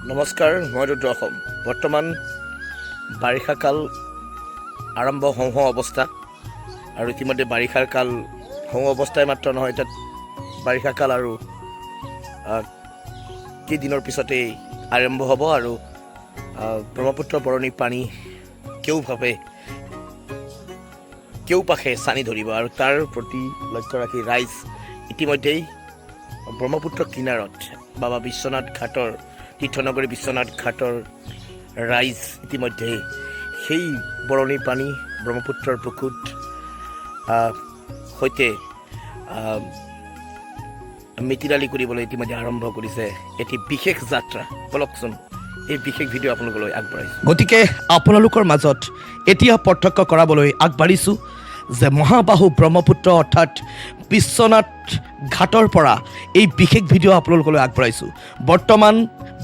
নমস্কাৰ, মই ৰুদ্ৰ অসম। বৰ্তমান বাৰিষা কাল আৰম্ভ হওঁ হওঁ অৱস্থা, আৰু ইতিমধ্যে বাৰিষাৰ কাল হওঁ অৱস্থাই মাত্ৰ নহয়, তাত বাৰিষা কাল আৰু কেইদিনৰ পিছতেই আৰম্ভ হ'ব। আৰু ব্ৰহ্মপুত্ৰ বৰণী পানী কেউপাশে চানি ধৰিব, আৰু তাৰ প্ৰতি লক্ষ্য ৰাখি ৰাইজ ইতিমধ্যেই ব্ৰহ্মপুত্ৰ কিনাৰত বাবা বিশ্বনাথ ঘাটৰ তীৰ্থনগৰী বিশ্বনাথ ঘাটৰ ৰাইজ ইতিমধ্যে সেই বৰণী পানী ব্ৰহ্মপুত্ৰৰ বুকুত সৈতে মিতিৰালি কৰিবলৈ ইতিমধ্যে আৰম্ভ কৰিছে এটি বিশেষ যাত্ৰা। বলকচোন এই বিশেষ ভিডিঅ' আপোনালোকলৈ আগবঢ়াইছোঁ। গতিকে আপোনালোকৰ মাজত এতিয়া প্ৰত্যক্ষ কৰাবলৈ আগবাঢ়িছোঁ যে মহাবাহু ব্ৰহ্মপুত্ৰ অৰ্থাৎ বিশ্বনাথ ঘাটৰ পৰা এই বিশেষ ভিডিঅ' আপোনালোকলৈ আগবঢ়াইছোঁ। বৰ্তমান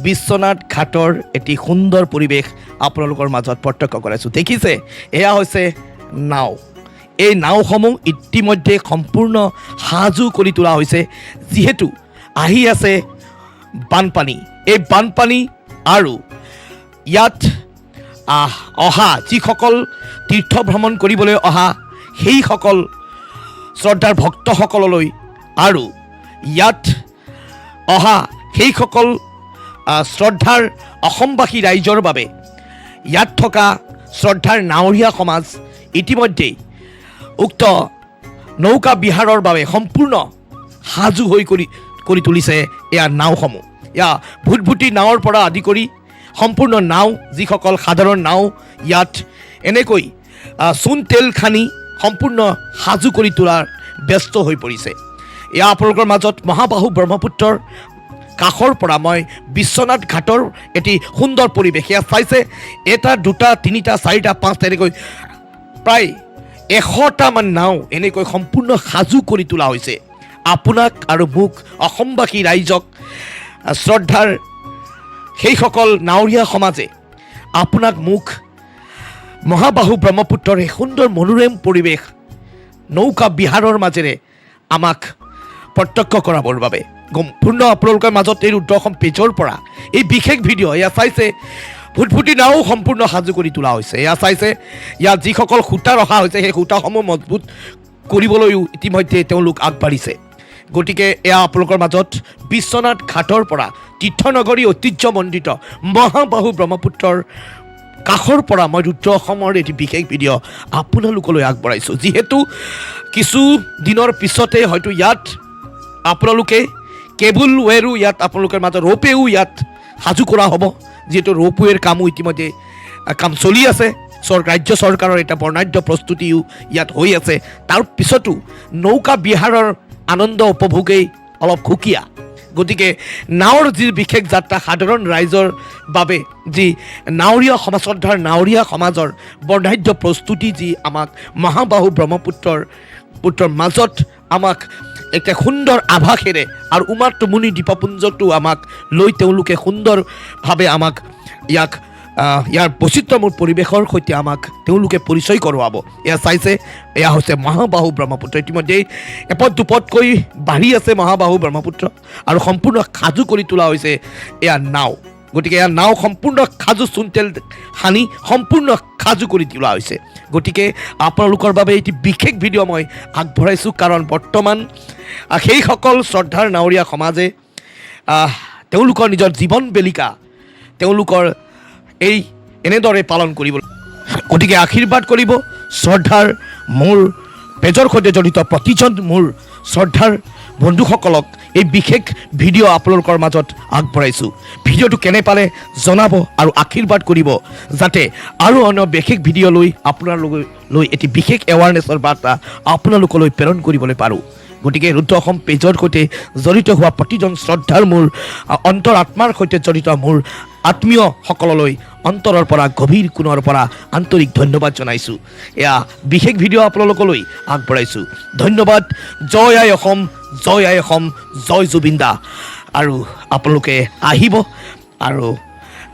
বিশ্বনাথ ঘাটৰ এটি সুন্দৰ পৰিৱেশ আপোনালোকৰ মাজত প্ৰত্যক্ষ কৰাইছোঁ। দেখিছে, এয়া হৈছে নাও। এই নাওসমূহ ইতিমধ্যে সম্পূৰ্ণ সাজু কৰি তোলা হৈছে, যিহেতু আহি আছে বানপানী। এই বানপানী আৰু ইয়াত অহা যিসকল তীৰ্থ ভ্ৰমণ কৰিবলৈ অহা সেইসকল শ্ৰদ্ধাৰ ভক্তসকললৈ, আৰু ইয়াত অহা সেইসকল শ্ৰদ্ধাৰ অসমবাসী ৰাইজৰ বাবে ইয়াত থকা শ্ৰদ্ধাৰ নাৱৰীয়া সমাজ ইতিমধ্যেই উক্ত নৌকা বিহাৰৰ বাবে সম্পূৰ্ণ সাজু হৈ কৰি তুলিছে এয়া নাওসমূহ। এয়া ভুটভুটি নাৱৰ পৰা আদি কৰি সম্পূৰ্ণ নাও, যিসকল সাধাৰণ নাও ইয়াত এনেকৈ চূণ তেল খানি সম্পূৰ্ণ সাজু কৰি তোলাৰ ব্যস্ত হৈ পৰিছে। এয়া আপোনালোকৰ মাজত মহাবাহু ব্ৰহ্মপুত্ৰৰ কাষৰ পৰা মই বিশ্বনাথ ঘাটৰ এটি সুন্দৰ পৰিৱেশ। এয়া চাইছে, এটা দুটা তিনিটা চাৰিটা পাঁচ তেনেকৈ প্ৰায় 100টামান নাও এনেকৈ সম্পূৰ্ণ সাজু কৰি তোলা হৈছে। আপোনাক আৰু মোক অসমবাসী ৰাইজক, শ্ৰদ্ধাৰ সেইসকল নাৱৰীয়া সমাজে আপোনাক মোক মহাবাহু ব্ৰহ্মপুত্ৰৰ এই সুন্দৰ মনোৰম পৰিৱেশ নৌকা বিহাৰৰ মাজেৰে আমাক প্ৰত্যক্ষ কৰাবৰ বাবে সম্পূৰ্ণ আপোনালোকৰ মাজত এই ৰুদ্ৰ অসম পেজৰ পৰা এই বিশেষ ভিডিঅ'। এয়া চাইছে, ভুটভুটি নাও সম্পূৰ্ণ সাজু কৰি তোলা হৈছে। এয়া চাইছে, ইয়াত যিসকল সূতা ৰখা হৈছে সেই সূতাসমূহ মজবুত কৰিবলৈও ইতিমধ্যে তেওঁলোক আগবাঢ়িছে। গতিকে এয়া আপোনালোকৰ মাজত বিশ্বনাথ ঘাটৰ পৰা তীৰ্থনগৰী ঐতিহ্যমণ্ডিত মহাবাহু ব্ৰহ্মপুত্ৰৰ কাষৰ পৰা মই ৰুদ্ৰ অসমৰ এটি বিশেষ ভিডিঅ' আপোনালোকলৈ আগবঢ়াইছোঁ। যিহেতু কিছু দিনৰ পিছতে হয়তো ইয়াত আপোনালোকে কেবুল ৱেৰো ইয়াত আপোনালোকৰ মাজত ৰোপৱেও ইয়াত সাজু কৰা হ'ব, যিহেতু ৰোপৱেৰ কামো ইতিমধ্যে কাম চলি আছে। ৰাজ্য চৰকাৰৰ এটা বৰ্ণাঢ্য প্ৰস্তুতিও ইয়াত হৈ আছে। তাৰ পিছতো নৌকা বিহাৰৰ আনন্দ উপভোগেই অলপ সুকীয়া। গতিকে নাৱৰ যি বিশেষ যাত্ৰা, সাধাৰণ ৰাইজৰ বাবে যি নাৱৰীয়া সমাজ, শ্ৰদ্ধাৰ নাৱৰীয়া সমাজৰ বৰ্ণাঢ্য প্ৰস্তুতি যি আমাক মহাবাহু ব্ৰহ্মপুত্ৰৰ মাজত আমাক একটা সুন্দৰ আভাসেৰে আৰু উমাটুমুনি দ্বীপপুঞ্জটো আমাক লৈ তেওঁলোকে সুন্দৰভাৱে আমাক ইয়াৰ বৈচিত্ৰ্যময় পৰিৱেশৰ সৈতে আমাক তেওঁলোকে পৰিচয় কৰোৱাব। এয়া চাইছে, এয়া হৈছে মহাবাহু ব্ৰহ্মপুত্ৰ। ইতিমধ্যেই এপদ দুপদকৈ বাঢ়ি আছে মহাবাহু ব্ৰহ্মপুত্ৰ, আৰু সম্পূৰ্ণ সাজু কৰি তোলা হৈছে এয়া নাও। গতিকে এয়া নাও সম্পূৰ্ণ সাজু, চূণ তেল সানি সম্পূৰ্ণ সাজু কৰি তোলা হৈছে। গতিকে আপোনালোকৰ বাবে এটি বিশেষ ভিডিঅ' মই আগবঢ়াইছোঁ, কাৰণ বৰ্তমান সেইসকল শ্ৰদ্ধাৰ নাৱৰীয়া সমাজে তেওঁলোকৰ নিজৰ জীৱন বেলিকা তেওঁলোকৰ এই এনেদৰে পালন কৰিব। গতিকে আশীৰ্বাদ কৰিব শ্ৰদ্ধাৰ মোৰ পেজৰ সৈতে জড়িত প্ৰতিজন মোৰ শ্ৰদ্ধাৰ বন্ধুসকলক এই বিশেষ ভিডিঅ' আপোনালোকৰ মাজত আগবঢ়াইছোঁ। ভিডিঅ'টো কেনে পালে জনাব আৰু আশীৰ্বাদ কৰিব, যাতে আৰু অন্য বিশেষ ভিডিঅ' আপোনালোকলৈ এটি বিশেষ এৱাৰনেছৰ বাৰ্তা আপোনালোকলৈ প্ৰেৰণ কৰিবলৈ পাৰোঁ। গতিকে ৰুদ্ৰ অসম পেজৰ সৈতে জড়িত হোৱা প্ৰতিজন শ্ৰদ্ধাৰ মোৰ অন্তৰ আত্মাৰ সৈতে জড়িত মোৰ আত্মীয়সকললৈ অন্তৰৰ পৰা গভীৰ কোণৰ পৰা আন্তৰিক ধন্যবাদ জনাইছোঁ। এয়া বিশেষ ভিডিঅ' আপোনালোকলৈ আগবঢ়াইছোঁ। ধন্যবাদ। জয় আই অসম, জয় আই অসম, জয় জুবিন দা। আৰু আপোনালোকে আহিব আৰু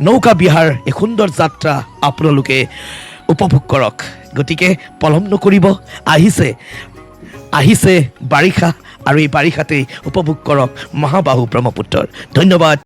নৌকা বিহাৰ এই সুন্দৰ যাত্ৰা আপোনালোকে উপভোগ কৰক। গতিকে পলম নকৰিব, আহিছে বাৰিষা, আৰু এই বাৰিষাতেই উপভোগ কৰক মহাবাহু ব্ৰহ্মপুত্ৰৰ। ধন্যবাদ।